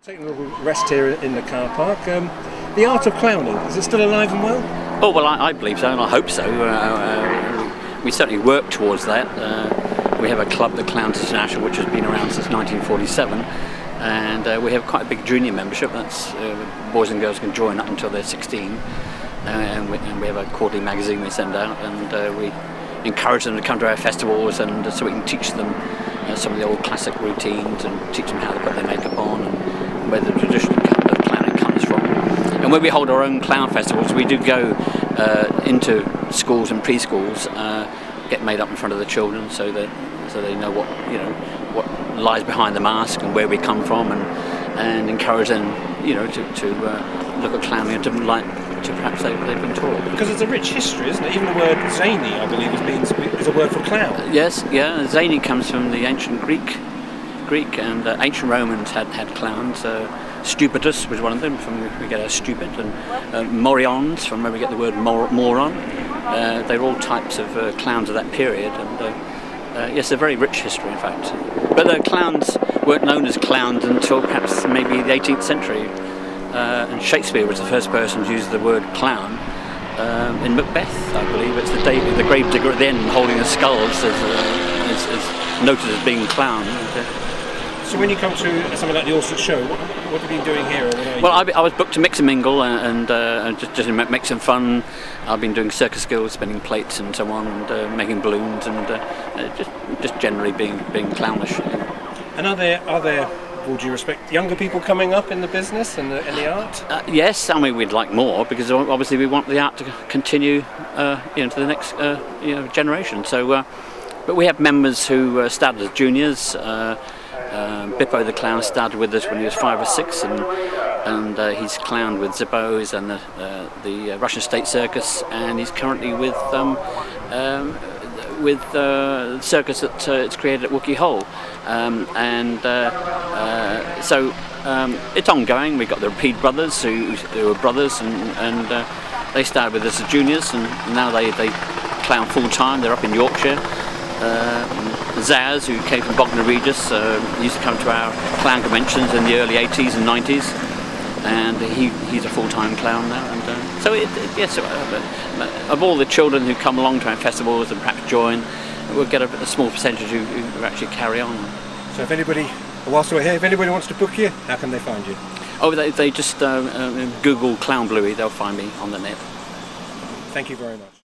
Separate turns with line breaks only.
Taking a little rest here in the car park. The art of clowning, is it still alive and well?
Oh, well, I believe so, and I hope so. We certainly work towards that. We have a club, the Clowns International, which has been around since 1947, and we have quite a big junior membership. That's boys and girls can join up until they're 16, and we have a quarterly magazine we send out, and we encourage them to come to our festivals, and so we can teach them some of the old classic routines and teach them how to put their makeup on and where the tradition of clowning comes from. And when we hold our own clown festivals, we do go into schools and preschools, get made up in front of the children so they know what lies behind the mask and where we come from, and encourage them to look at clowning in a different light to perhaps they've been taught.
Because it's a rich history, isn't it? Even the word zany, I believe, is a word for clown.
Yes, yeah. Zany comes from the ancient Greek, and ancient Romans had clowns. Stupidus was one of them, from where we get our stupid, and morions, from where we get the word moron. They're all types of clowns of that period, and yes, a very rich history, in fact. But the clowns weren't known as clowns until perhaps maybe the 18th century. And Shakespeare was the first person to use the word clown in Macbeth, I believe. It's the gravedigger at the end holding the skulls is noted as being clown.
So when you come to something like the Orsett show, what have you been doing here?
Well, I was booked to mix and mingle and just make some fun. I've been doing circus skills, spinning plates and so on, and making balloons, and just generally being clownish.
And are there, with due respect, younger people coming up in the business and the art?
Yes, I mean we'd like more, because obviously we want the art to continue to the next generation. So, but we have members who started as juniors. Bippo the clown started with us when he was 5 or 6, and he's clowned with Zippos and the Russian State Circus, and he's currently with the circus that it's created at Wookey Hole, so it's ongoing. We've got the Repeat brothers who are brothers, and they started with us as juniors, and now they clown full time. They're up in Yorkshire. Zaz, who came from Bognor Regis, used to come to our clown conventions in the early 80s and 90s, and he's a full-time clown now. And so yes, of all the children who come along to our festivals and perhaps join, we'll get a small percentage who actually carry on.
So if anybody, whilst we're here, if anybody wants to book you, how can they find you?
Oh, they just Google Clown Bluey, they'll find me on the net.
Thank you very much.